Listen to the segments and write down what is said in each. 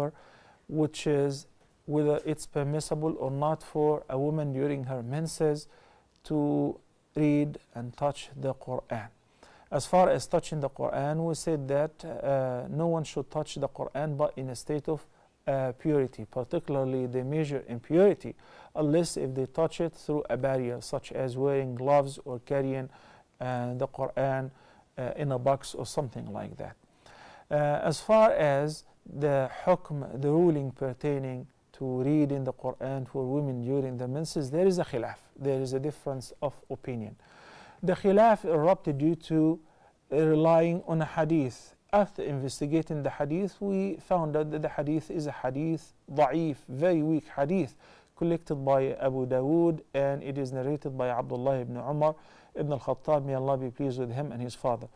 however, which is whether it's permissible or not for a woman during her menses to read and touch the Quran. As far as touching the Quran, we said that no one should touch the Quran but in a state of purity, particularly the major impurity, unless if they touch it through a barrier, such as wearing gloves or carrying the Quran in a box or something like that. As far as the hukm, the ruling pertaining to reading the Quran for women during the menses, there is a khilaf, there is a difference of opinion. The khilaf erupted due to relying on a hadith. After investigating the hadith, we found out that the hadith is a hadith da'if, very weak hadith, collected by Abu Dawood, and it is narrated by Abdullah ibn Umar ibn al-Khattab, may Allah be pleased with him and his father,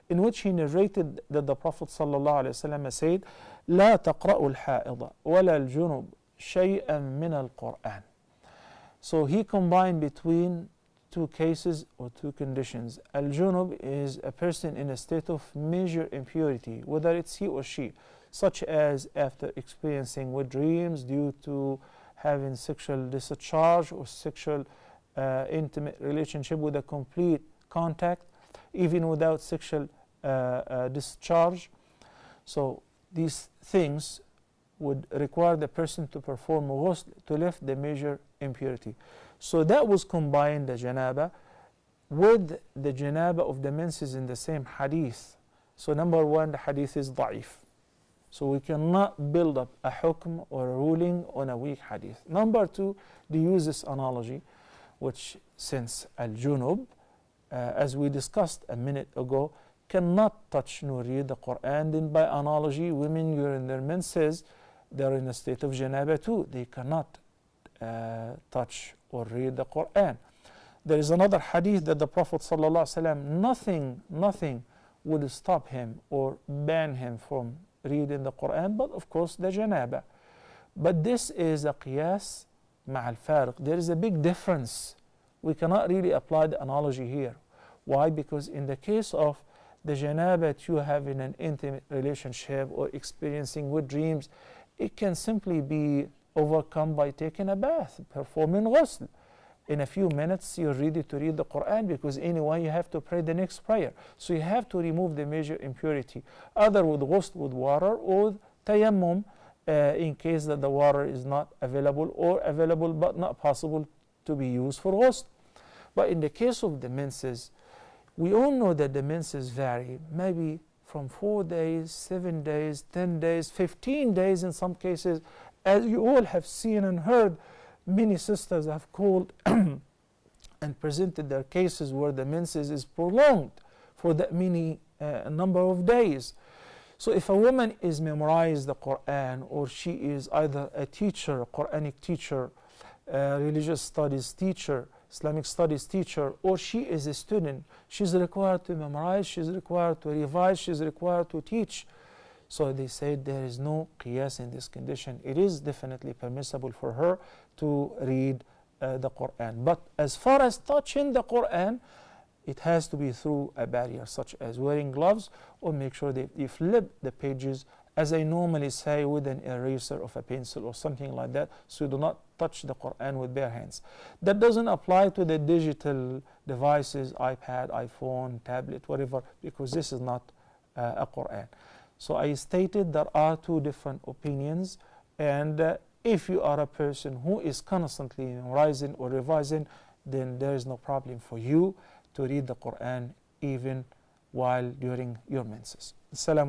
in which he narrated that the Prophet ﷺ said, لا تقرأوا الحائض ولا الجنوب شيئا من القرآن. So he combined between two cases or two conditions. Al-junub is a person in a state of major impurity, whether it's he or she, such as after experiencing wet dreams due to having sexual discharge or sexual intimate relationship with a complete contact, even without sexual discharge. So these things would require the person to perform ghusl to lift the major impurity. So that was combined, the janaba, with the janaba of the menses in the same hadith. So number one, the hadith is da'if. So we cannot build up a hukm or a ruling on a weak hadith. Number two, they use this analogy, which since al-junub, as we discussed a minute ago, cannot touch nor read the Quran, then by analogy, women during their menses, they're in a state of janaba too. They cannot touch or read the Quran. There is another hadith that the Prophet ﷺ, nothing would stop him or ban him from reading the Quran, but of course the janaba. But this is a qiyas مع الفارق. There is a big difference. We cannot really apply the analogy here. Why? Because in the case of the janaba that you have in an intimate relationship or experiencing with dreams, it can simply be overcome by taking a bath, performing ghusl. In a few minutes you're ready to read the Quran, because anyway you have to pray the next prayer. So you have to remove the major impurity, either with ghusl with water or tayammum, in case that the water is not available, or available but not possible to be used for ghusl. But in the case of the menses, we all know that the menses vary, maybe from 4 days, 7 days, 10 days, 15 days in some cases. As you all have seen and heard, many sisters have called and presented their cases where the menses is prolonged for that many number of days. So if a woman is memorized the Quran, or she is either a teacher, Quranic teacher, religious studies teacher, Islamic studies teacher, or she is a student, she's required to memorize, she's required to revise, she's required to teach. So they said there is no qiyas in this condition. It is definitely permissible for her to read the Quran. But as far as touching the Quran, it has to be through a barrier, such as wearing gloves, or make sure that you flip the pages, as I normally say, with an eraser of a pencil or something like that, so you do not touch the Quran with bare hands. That doesn't apply to the digital devices, iPad, iPhone, tablet, whatever, because this is not a Quran. So I stated there are two different opinions, and if you are a person who is constantly memorizing or revising, then there is no problem for you to read the Quran even while during your menses. Assalamu